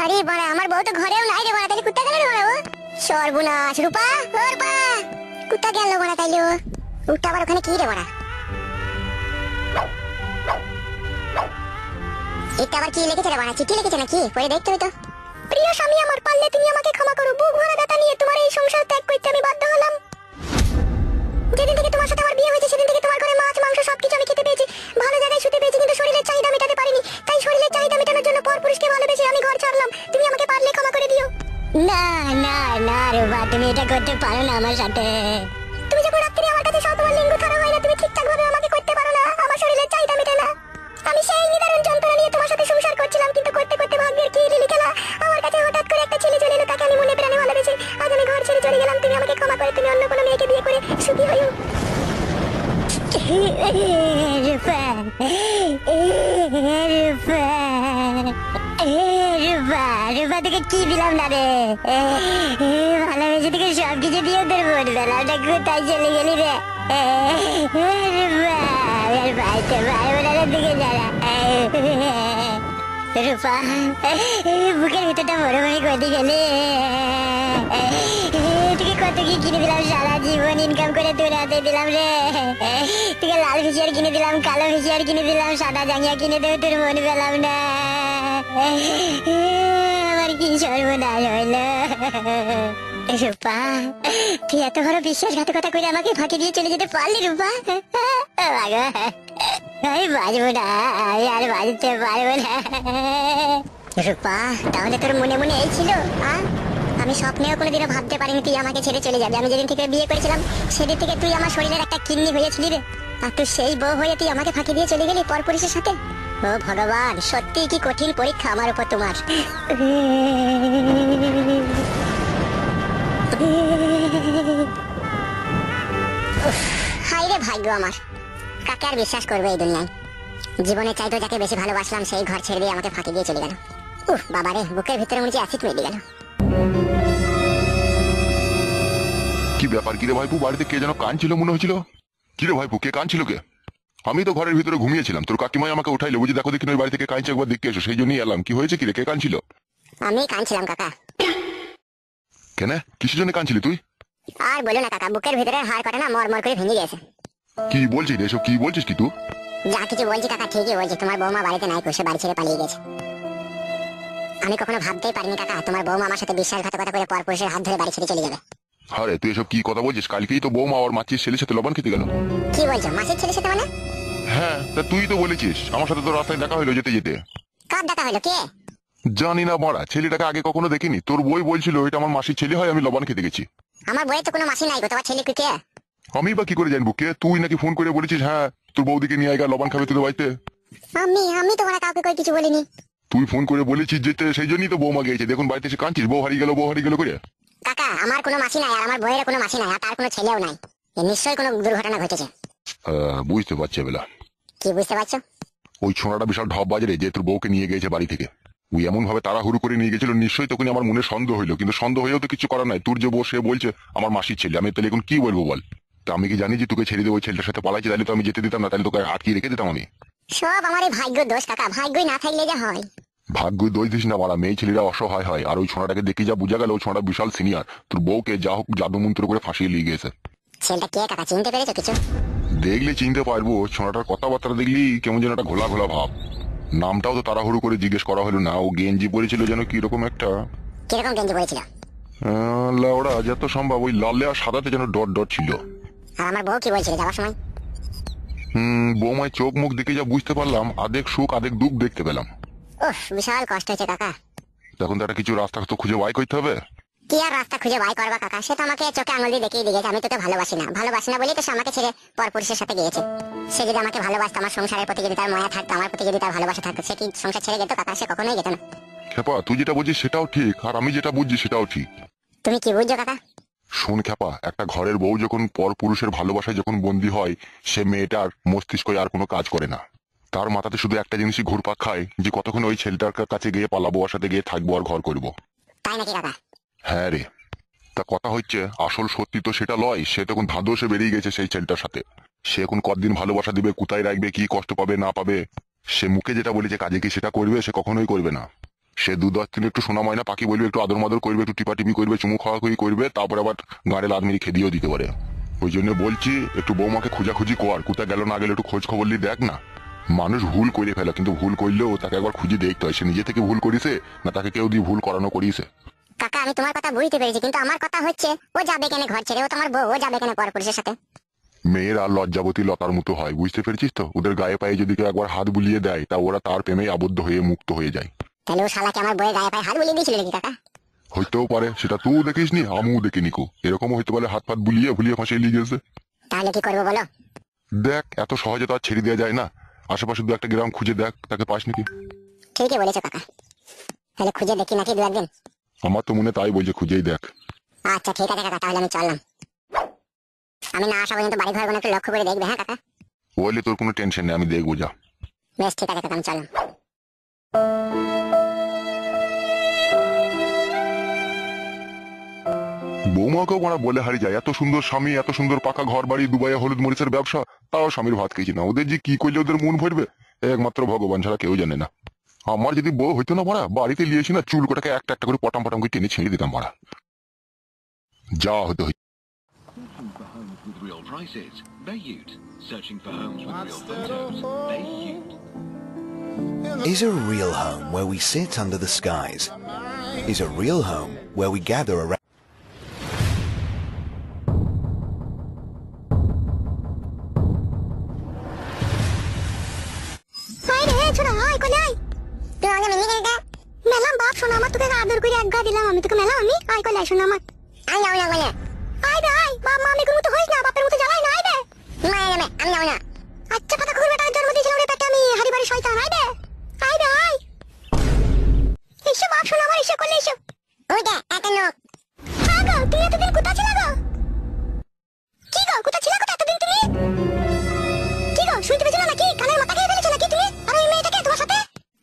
আরে বড়া আমার বউ তো ঘরেও নাই রে বড়া, তাহলে কুত্তা গেল রে বড়া? ও সর্বনাশ! রূপা, ও রূপা, কুত্তা গেল বড়া, তাইলে উঠটা আবার ওখানে কি রে বড়া? এটা আবার কি লিখেছে রে বড়া? চিঠি লিখেছে নাকি? পড়ে দেখতে হইতো। প্রিয় স্বামী আমার, পারলে তুমি আমাকে ক্ষমা করো। বুক ভরা ব্যথা নিয়ে তোমার এই সংসার ত্যাগ করতে আমি বাধ্য হলাম। যেদিন থেকে তোমার সাথে আমার বিয়ে হয়েছে সেদিন থেকে তোমার ঘরে মাছ মাংস সবকিছু আমি খেতে পেয়েছি, ভালো জায়গায় শুতে পেয়েছি, কিন্তু শরীরের চাহিদা মেটাতে পারিনি। তাই শরীরের চাহিদা মেটানোর জন্য পরপুরুষকে ভালোবেসে আমি ঘর ছাড়লাম। তুমি আমাকে পারলে ক্ষমা করে দিও। না না না রূপা, তুমি এটা করতে পারো না আমার সাথে। তুমি যখন রাত্রি আমার কাছে সব তোমার লিঙ্গ ছাড়া হয় না, তুমি ঠিকঠাক ভাবে আমাকে করতে পারো না। আমার শরীরের চাহিদা মেটে না। আমি সেই নিদারুণ যন্ত্রণা নিয়ে তোমার সাথে সংসার করছিলাম, কিন্তু করতে করতে ভাগ্যের কি লিলি খেলা, আমার কাছে হঠাৎ করে একটা ছেলে চলে এলো, তাকে আমি মনে প্রাণে ভালোবেসে আজ আমি ঘর ছেড়ে চলে গেলাম। তুমি আমাকে ক্ষমা করে তুমি অন্য কোনো মেয়েকে বিয়ে করে সুখী হইও। রূপা, রূপা, রূপা, রূপা তোকে কি দিলাম না রে? ভালোবেসে তোকে সবকিছু দিয়ে তোর বোন দিলাম, কোথায় চলে গেলি রে? রূপা, আর ভাইতে ভাই বোনের দিকে যারা। রূপা, বুকের ভিতরটা মরুভূমি করে গেলি। তোকে কত কি কিনে দিলাম, সারা জীবন ইনকাম করে তোর হাতে দিলাম রে। তোকে লাল ফিশিয়ার কিনে দিলাম, কালো ফিশিয়ার কিনে দিলাম, সাদা জাঙ্গিয়া কিনে দেবো, তোর মন পেলাম না। আমার কি সর্বনাশ হইল। রূপা, তুই এত বড় বিশ্বাসঘাতকতা করে আমাকে ফাঁকি দিয়ে চলে যেতে পারলি রূপা? আমি বাঁচবো না, আমি আর বাঁচতে পারবো না। রূপা, তাহলে তোর মনে মনে এই ছিল? আমি স্বপ্নেও কোনোদিনও ভাবতে পারিনি তুই আমাকে ছেড়ে চলে যাবে। আমি যেদিন থেকে বিয়ে করেছিলাম সেদিন থেকে তুই আমার শরীরের একটা কিডনি হয়েছিলি রে, আর তুই সেই বউ হয়ে তুই আমাকে ফাঁকি দিয়ে চলে গেলি পরপুরুষের সাথে। ও ভগবান, সত্যি কি কঠিন পরীক্ষা আমার উপর তোমার। হাই রে ভাগ্য আমার, কাকে আর বিশ্বাস করবে এই দুনিয়ায়। জীবনে চাইতো যাকে বেশি ভালোবাসলাম সেই ঘর ছেড়ে দিয়ে আমাকে ফাঁকি দিয়ে চলে গেল। বাবা রে, বুকের ভিতরে মনে হচ্ছে অ্যাসিড মেরে গেল। কি ব্যাপার? কিরে ভাইপু, বাড়িতে কে যেন কাঁদছিল মনে হয়েছিল। কিরে ভাইপু, কে কাঁদছিল কে? আমি তো ঘরের ভিতরে ঘুমিয়েছিলাম, তোর কাকিমাই আমাকে উঠাইলো, বুঝি দেখো দেখি ওই বাড়ি থেকে কাঁদছে, একবার দেখতে এসো, সেই জন্যই এলাম। কি হয়েছে? কিরে, কে কাঁদছিল? আমি কাঁদছিলাম কাকা। কেন, কিসের জন্য কাঁদছিলি তুই? আর বলো না কাকা, বুকের ভিতরে হাড় কাটা না মরমর করে ভেঙে গেছে। কি বলছিস রে এসব? কি বলছিস কি তুই? যা কিছু বলছি কাকা ঠিকই বলছি। তোমার বৌমা বাড়িতে নাই, কোষে বাড়ি ছেড়ে পালিয়ে গেছে। আমি কখনো ভাবতেই পারিনি কাকা তোমার বৌমা আমার সাথে বিশ্বাসঘাতকতা করে পরপুরুষের হাত ধরে বাড়ি ছেড়ে চলে যাবে। আরে তুই এসব কি কথা বলছিস? কালকেই তো বৌমা আর মাছির ছেলের সাথে লবণ খেতে গেল। কি বলছো? মাসির ছেলের সাথে মানে? হ্যাঁ, তা তুই তো বলেছিস আমার সাথে তো রাস্তায় দেখা হইলো যেতে যেতে। কার দেখা হলো? কে? জানি না মরা, ছেলেটাকে আগে কখনো দেখিনি। তোর বই বলছিল এটা আমার মাসির ছেলে হয়, আমি লবণ খেতে গেছি। আমার বইয়ে তো কোনো মাসি নাই গো, তোমার ছেলে কে? আমি বা কি করে জানবো কে? তুই নাকি ফোন করে বলেছিস হ্যাঁ তোর বৌদিকে নিয়ে আয়, লবণ খাবে তোদের বাড়িতে। আমি তোমার কাউকে কই কিছু বলিনি। তুই ফোন করে বলেছিস যেতে, সেই জন্যই তো বৌমা গেছে। দেখুন বাড়িতে এসে কাঁদছিস, বউ হারিয়ে গেল বউ হারিয়ে গেল করে। কাকা, আমার কোনো মাসি নাই, আর আমার বইয়ের কোনো মাসি নাই, আর তার কোনো ছেলেও নাই। নিশ্চয়ই কোনো দুর্ঘটনা ঘটেছে। বুঝতে পারছি বেলা। কি বুঝতে পারছো? ওই ছোঁড়াটা বিশাল ঢপ বাজারে যে তোর বউকে নিয়ে গেছে বাড়ি থেকে। ওই এমন ভাবে তাড়াহুড়ো করে নিয়ে গেছিল, নিশ্চয়ই তখন আমার মনে সন্দেহ হইলো। কিন্তু সন্দেহ হয়েও তো কিছু করার নাই। তোর যে বউ সে বলছে আমার মাসির ছেলে, আমি তাহলে এখন কি বলবো বল? তা আমি কি জানি যে তোকে ছেড়ে দিয়ে ওই ছেলেটার সাথে পালাইছে? তাহলে তো আমি যেতে দিতাম না, তাহলে তোকে আটকে রেখে দিতাম আমি। সব আমার এই ভাগ্য দোষ কাকা, ভাগ্যই না থাকলে যা হয়। ভাগ্য দোষ দিস না মারা, মেয়ে ছেলেরা অসহায় হয়। আর ওই ছোঁড়াটাকে দেখে যা বোঝা গেল, ওই ছোঁড়া বিশাল সিনিয়র। তোর বউকে যা হোক জাদু মন্ত্র করে ফাঁসিয়ে নিয়ে গেছে। ছেলেটা কে কাকা, চিনতে পেরেছো কিছু? দেখলে চিনতে পারবো, ছোঁড়াটার কথাবার্তা দেখলি কেমন যেন একটা ঘোলা ঘোলা ভাব। নামটাও তো তাড়াহুড়ো করে জিজ্ঞেস করা হলো না। ও গেঞ্জি পরেছিল যেন কিরকম একটা। কিরকম গেঞ্জি পরেছিল? লাউড়া যত সম্ভব ওই লালে আর সাদাতে যেন ডট ডট ছিল। আর আমার বউ কি বলছিল যাওয়ার সময়? বৌমায় চোখ মুখ দেখে যা বুঝতে পারলাম, আধেক সুখ আধেক দুঃখ দেখতে পেলাম। বিশাল কষ্ট হয়েছে কাকা। তখন তো একটা কিছু রাস্তা তো খুঁজে বাই করতে হবে। কি আর রাস্তা খুঁজে বাই করবা কাকা? সে তো আমাকে চোখে আঙুল দিয়ে দেখিয়ে দিয়েছে আমি তোকে ভালোবাসি না, ভালোবাসি না বলেই তো সে আমাকে ছেড়ে পরপুরুষের সাথে গিয়েছে। সে যদি আমাকে ভালোবাসতো, আমার সংসারের প্রতি যদি তার মায়া থাকতো, আমার প্রতি যদি তার ভালোবাসা থাকতো, সে কি সংসার ছেড়ে যেত কাকা? সে কখনোই যেত না। খেপা, তুই যেটা বুঝিস সেটাও ঠিক, আর আমি যেটা বুঝছি সেটাও ঠিক। তুমি কি বুঝছো কাকা? শোন খেপা, একটা ঘরের বউ যখন পর পুরুষের ভালোবাসায় যখন বন্দী হয়, সে মেয়েটার মস্তিষ্কে আর কোনো কাজ করে না। তার মাথাতে শুধু একটা জিনিসই ঘুরপাক খায়, যে কতক্ষণ ওই ছেলেটার কাছে গিয়ে পালাবো, ওর সাথে গিয়ে থাকবো আর ঘর করবো। তাই নাকি কাকা? হ্যাঁ রে। তা কথা হচ্ছে আসল সত্যি তো সেটা লয়। সে তখন ধাদসে বেরিয়ে গেছে সেই ছেলেটার সাথে। সে এখন কতদিন ভালোবাসা দিবে, কোথায় রাখবে, কি কষ্ট পাবে না পাবে, সে মুখে যেটা বলেছে কাজে কি সেটা করবে? সে কখনোই করবে না। সে 2-10 দিন একটু সোনা ময়না পাখি বলবে, একটু আদর মাদর করবে, একটু টিপাটিপি করবে, চুমু খাওয়াখুই করবে, তারপর আবার গাঁড়ে লাদ মেরে খেদিয়েও দিতে পারে। ওই জন্য বলছি একটু বৌমাকে খোঁজাখুঁজি কর, কোথায় গেল না গেলে একটু খোঁজ খবর নিয়ে দেখ না। মানুষ ভুল করে ফেলে, কিন্তু ভুল করলেও তাকে একবার খুঁজে দেখতে হয় সে নিজে থেকে ভুল করিছে না তাকে কেউ দিয়ে ভুল করানো করিয়েছে। কাকা আমি তোমার কথা বুঝতে পেরেছি, কিন্তু আমার কথা হচ্ছে ও যাবে কেন ঘর ছেড়ে? ও তোমার বউ, ও যাবে কেন পরপুরুষের সাথে? মেয়ের আর লজ্জাবতী লতার মতো হয়, বুঝতে পেরেছিস তো? ওদের গায়ে পায়ে যদি কেউ একবার হাত বুলিয়ে দেয় তা ওরা তার প্রেমে আবদ্ধ হয়ে মুক্ত হয়ে যায়। তাহলে ও শালাকে আমার বউয়ের গায়ে পায়ে হাত বুলিয়ে দিয়েছিল নাকি কাকা? হইতেও পারে, সেটা তুই দেখিসনি, আমিও দেখিনি কো। এরকমও হইতে পারে হাত ফাত বুলিয়ে ভুলিয়ে ফাঁসিয়ে নিয়ে গেছে। তাহলে কি করবো বলো? দেখ, এত সহজে তো আর ছেড়ে দেওয়া যায় না। আশেপাশে 2-1 গ্রাম খুঁজে দেখ, তাকে পাস নাকি। ঠিকই বলেছো কাকা, তাহলে খুঁজে দেখি নাকি 2 একদিন। আমার তো মনে তাই বলছে, খুঁজেই দেখ। আচ্ছা ঠিক আছে কাকা, তাহলে আমি চললাম। আমি না আসা পর্যন্ত বাড়ি ঘর একটু লক্ষ্য করে দেখবে, হ্যাঁ কাকা? বললে তোর কোনো টেনশন নেই, আমি দেখবো যা। বেশ ঠিক আছে কাকা, আমি চললাম। বৌমাকেও মারা বলে হারিয়ে যায়, এত সুন্দর স্বামী, এত সুন্দর পাকা ঘর বাড়ি, দুবাইয়ে হলুদ মরিচের ব্যবসা, তাও স্বামীর ভাত খেয়েছি না। ওদের যে কি করলে ওদের মন ভরবে একমাত্র ভগবান ছাড়া কেউ জানে না। আমার যদি বউ হইতো না মারা, বাড়িতে লিয়েছি না, চুল কোটাকে একটা একটা করে পটাম পটাম করে টেনে ছেড়ে দিতাম মারা। যা হতে হইতো। For homes with real prices, Bayute. Searching for homes with real photos, Bayute. Is a real home where we sit under the skies. Is a real home where we gather around. হাই রে ছোড়া, high কোলে I. তুই আগে mini গেটা মেলাম বাপ শোনা, আমার তোকে আদর করে এক গা দিলাম আমি তোকে, মেলাম আমি। আই কোলে শোনা আমার। আই যাও না কোলে। আই রে আই, বাপ মামিকের মতো হইস না, বাপের মতো জ্বালাই না। আই রে মাই রে, আমি যাও না। আচ্ছা পাতা কুকুর বেটার জন্ম দিয়েছিল রে পেটে আমি, হারি বাড়ি শয়তান। আই রে আই রে আই। এসো বাপ শোনা আমার, এসো কোলে এসো। ওই দে একটা লোক। হ্যাঁ গো, তুই এতদিন কোথা ছিল গো? কি গো, কোথা ছিল কোথা এতদিন তুমি? কি গো, শুনতে পেয়েছো নাকি? কানের মাথা খেয়ে ফেলেছো নাকি তুমি? আর ওই মেয়েটাকে তোমার সাথে?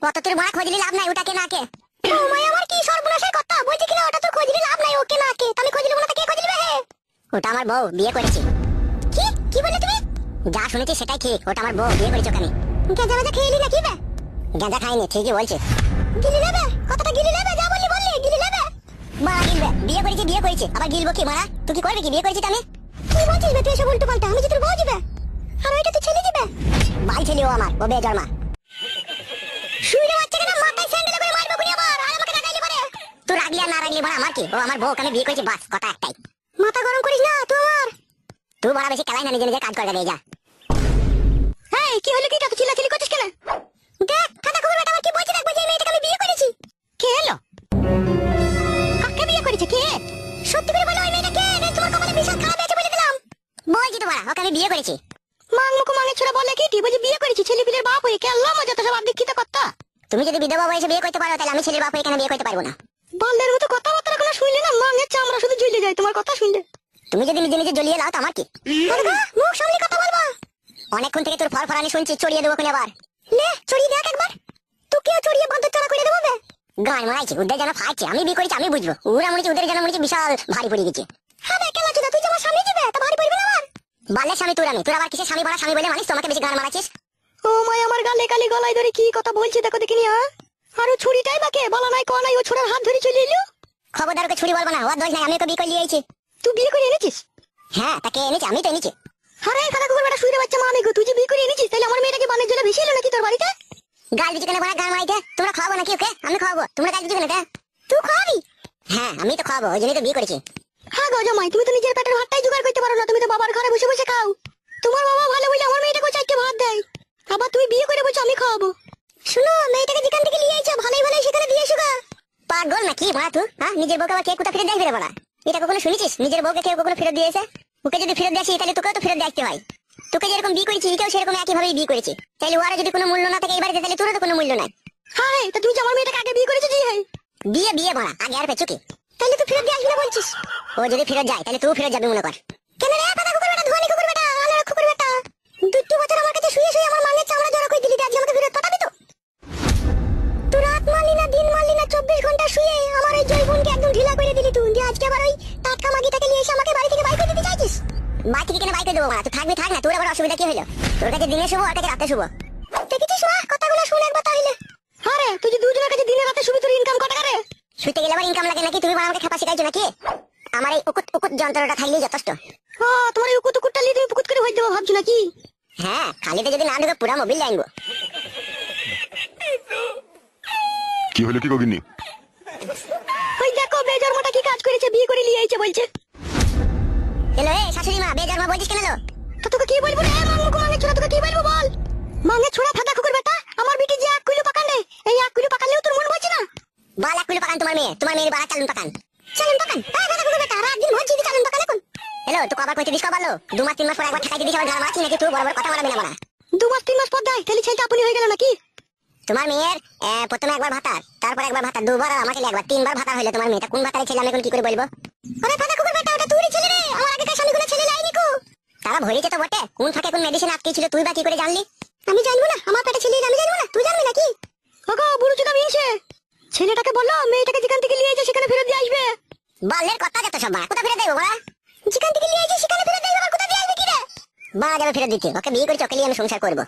কত তোর ভাড়া খোঁজলি লাভ নাই, ওটাকে না কে? ও মাই, আমার কি সর্বনাশের কথা বলছি কিনা, ওটা তোর খোঁজলি লাভ নাই, ওকে না কে? আমি খোঁজলি বলে কে খোঁজলি হে? ওটা আমার বউ, বিয়ে করেছি। কি কি বললে তুমি? যা শুনেছি সেটাই ঠিক, ওটা আমার বউ, বিয়ে করেছি ওকে আমি। গাঁজা গাঁজা খেয়েলি নাকি বে? গাঁজা খাইনি, ঠিকই বলছিস। গিলি নেবে কথাটা, গিলি নেবে, যা বললি বললি, গিলি নেবে। মারা গিলবে, বিয়ে করেছি আবার গিলবো কি মারা? তুই কি করবি কি, বিয়ে করেছি আমি? তুই বলছিস বে, তুই এসব উল্টো পাল্টা, আমি যে তোর বউ দিবে আর ওইটা তুই ছেলে দিবে? বাল ছেলে ও আমার, ও বেজন্মা। শুইরে বাচ্চাকে না মাথায় স্যান্ডেল করে মারবো কোনি আবার, আর আমাকে রাগাইলি পারে। তুই রাগলি আর না রাগলি বড় আমার কি, ও আমার বউকে আমি বিয়ে করেছি, বাস কথা একটাই। মাথা গরম করিস না তুই আমার। তুই বড় বেশি খেলাই না, নিজে নিজে কাজ করে যাবে যা। এই কি হলো, কি তুই চিল্লাচিল্লি করছিস কেন? দেখ কাটা কুকুর বেটা আমার কি বলছে, দেখ বলছে এই মেয়েটাকে আমি বিয়ে করেছি। কে এলো? কাকে বিয়ে করেছে কে? সত্যি করে বলো, ওই মেয়েটা কে? না তোমার কপালে বিশাল খারাপ হয়েছে বলে দিলাম। বলছি তো বড়, ওকে আমি বিয়ে করেছি। মাং মুখ মাঙে ছোড়া বলে কি, তুই বলছি বিয়ে করেছি, ছেলে পিলের বাপ হয়ে কেল্লা মজা তো সব দীক্ষিত কর্তা। তুমি যদি বিধবা বয়সে বিয়ে করতে পারো, তাহলে আমি ছেলের বাপ হয়ে কেন বিয়ে করতে পারবো না? বালদের মতো কথাবার্তা কোনো শুনলে না, মাঙের চামড়া শুধু ঝুলে যায় তোমার কথা শুনলে। তুমি যদি নিজে নিজে জ্বলিয়ে লাও তো আমার কি? মুখ সামনে কথা বলবা। অনেকক্ষণ থেকে তোর ফরফরানি শুনছি, চড়িয়ে দেবো কোন আবার। লে চড়িয়ে দেখ একবার, তোকেও চড়িয়ে বাঁধর চড়া করে দেবো বে। গান মারাইছি, ওদের যেন ফাইছে, আমি বিয়ে করেছি আমি বুঝবো। ওরা মনে হচ্ছে, ওদের যেন মনে হচ্ছে বিশাল ভারী পড়ে গেছে। হ্যাঁ বে কেলা চুদা, তুই যে আমার স্বামী দিবে তা ভারী পড়বে না আমার? বালের স্বামী তোর আমি, তোর আবার কিসের স্বামী বলা, স্বামী বলে মানিস, তোমাকে বেশি গান মারাচ্ছিস। ও মাই, আমার গালে কালি গলায় ধরে কি কথা বলছি দেখো দেখিনি। হ্যাঁ আর ও ছুরিটাই বাকে বলা নাই কোয়া নাই, ও ছোড়ার হাত ধরে চলে এলো। খবরদার ওকে ছুরি বলবো না, ওর দোষ নাই, আমি ওকে বিয়ে করে নিয়েছি। তুই বিয়ে করে এনেছিস? হ্যাঁ তাকে এনেছি, আমি তো এনেছি। আরে খালা কুকুর বেটা শুইরে বাচ্চা মা, আমি গো, তুই যে বিয়ে করে এনেছিস, তাহলে আমার মেয়েটাকে বানের জলে ভেসে এলো নাকি তোর বাড়িতে? গাল দিচ্ছি কেন বলা, গান মারাইতে? তোমরা খাওয়াবো নাকি ওকে? আমি খাওয়াবো, তোমরা গাল দিচ্ছি কেন? তুই খাওয়াবি? হ্যাঁ আমি তো খাওয়াবো, ওই জন্যই তো বিয়ে করেছি। হ্যাঁ গো জামাই, তুমি তো নিজের পেটের ভাতটাই জোগাড় করতে পারো না, তুমি তো বাবার ঘরে বসে বসে খাও। তোমার বাবা ভালো বলে আমার মেয়েটাকে চারটে ভাত দেয়, আবার তুমি বিয়ে করে বলছো আমি খাওয়াবো। শুনো, মেয়েটাকে যেখান থেকে নিয়ে আইছো ভালোই ভালোই সেখানে দিয়ে এসো গা। পাগল নাকি বড়া তুই? হ্যাঁ নিজের বউকে আবার কে কোথা ফিরে দেখবে রে বড়া? এটা কখনো শুনেছিস নিজের বউকে কেউ কখনো ফেরত দিয়েছে? ওকে যদি ফেরত দিয়েছি তাহলে তোকেও তো ফেরত দেখতে হয়। তোকে যেরকম বিয়ে করেছি এটাও সেরকম একই ভাবেই বিয়ে করেছি, তাহলে ওরা যদি কোনো মূল্য না থাকে এই বাড়িতে, তাহলে তোরও তো কোনো মূল্য নাই। হ্যাঁ তা তুমি যে আমার মেয়েটাকে আগে বিয়ে করেছো, জি হ্যাঁ বিয়ে বিয়ে বড়া, আগে আর পেছুকি। তাহলে তুই ফেরত দিয়ে আসবি না বলছিস? ও যদি ফেরত যায় তাহলে তুই ফেরত যাবি মনে কর। কেন রে পাতা কুকুর বেটা, ধোয়ানি কুকুর বেটা, আলো কুকুর বেটা, 2 বছর আমার কাছে শুয়ে শুয়ে আমার মাঙ্গের চামড়া জড়া করে দিলি, আজকে আমাকে ফেরত পাঠাবি তো? তুই রাত মারলি না দিন মারলি না, 24 ঘন্টা শুয়ে আমার এই জৈবনকে একদম ঢিলা করে দিলি তুই, দিয়ে আজকে আবার ওই টাটকা মাগিটাকে নিয়ে এসে আমাকে বাড়ি থেকে বাইর করে দিতে চাইছিস? বাড়ি থেকে কেন বাইর করে দেবো মা? তুই থাকবি থাক না, তোর আবার অসুবিধা কি হলো? তোর কাছে দিনে শুভ, ওর কাছে রাতে শুভ। দেখেছিস মা, কথাগুলো শুনে একবার তাহলে। আরে তুই যে দুজনের কাছে দিনে রাতে শুবি, তোর কাম লাগে নাকি? তুমি আমাকে খেপা শিখাইছো নাকি? আমার এই উকুত উকুত যন্ত্রটা থাকলেই যথেষ্ট। ও তোমার এই উকুত উকুতটা নিয়ে তুমি পুকুত করে হয়ে দেবো ভাবছো নাকি? হ্যাঁ, খালিতে যদি না ঢুকে পুরা মোবিল লাইনবো। কি হলো কি গগিনি? ওই দেখো বেজন্মাটা কি কাজ করেছে, বিয়ে করে নিয়ে আইছে বলছে। এলো এ শাশুড়ি মা, বেজন্মা বলছিস কেন? এলো তো তোকে কি বলবো রে মাঙ্গু মাঙ্গে ছোড়া, তোকে কি বলবো বল? মাঙ্গে ছোড়া ফাঁকা কুকুর বেটা, আমার বিটি যে 1 কিলো পাকান রে, এই 1 কিলো পাকালেও তোর মন বলছে না? বল 1 কিলো পাকান তোমার মেয়ে, তোমার মেয়ের বাড়া চালুন পাকান। চালুন পাকান তাই দাদা কুকুর বেটা, রাত দিন ভোজ জিবি চালুন পাকান এখন। এলো তো কবার কইতে দিস কবালো? 2 মাস 3 মাস পর একবার ঠাকাই দিস, আবার ঘর মাছি নাকি? তুই বড় বড় কথা মারাবি না বাড়া। 2 মাস 3 মাস পর দেয়, তাহলে ছেলেটা আপনি হয়ে গেল নাকি? তোমার মেয়ের প্রথমে একবার ভাতার, তারপর একবার ভাতার, 2 বার, আর আমাকে একবার, 3 বার ভাতার হইলো তোমার মেয়েটা। কোন ভাতারের ছেলে আমি এখন কি করে বলবো? আরে দাদা কুকুর বেটা, ওটা তুই ছেলে রে, আমার আগেকার স্বামীগুলো ছেলে লাইনি কো। তারা ভরিছে তো বটে, কোন ফাঁকে কোন মেডিসিন আটকে ছিল তুই বা কি করে জানলি? আমি জানবো না? আমার পেটে ছেলে, আমি জানবো না? তুই জানবি নাকি? ওগো বুড়ো চুদা মিনছে, ছেলেটাকে বললো মেয়েটাকে যেখান থেকে নিয়ে এসে সেখানে ফেরত দিয়ে আসবে। বলের কথা যত সব বাড়া, কোথা ফেরত দেবো বাড়া? যেখান থেকে নিয়ে এসে সেখানে ফেরত দেবো, কোথা দিয়ে আসবে কি রে? বাড়া যাবে ফেরত দিতে, ওকে বিয়ে করে চকে নিয়ে আমি সংসার করবো।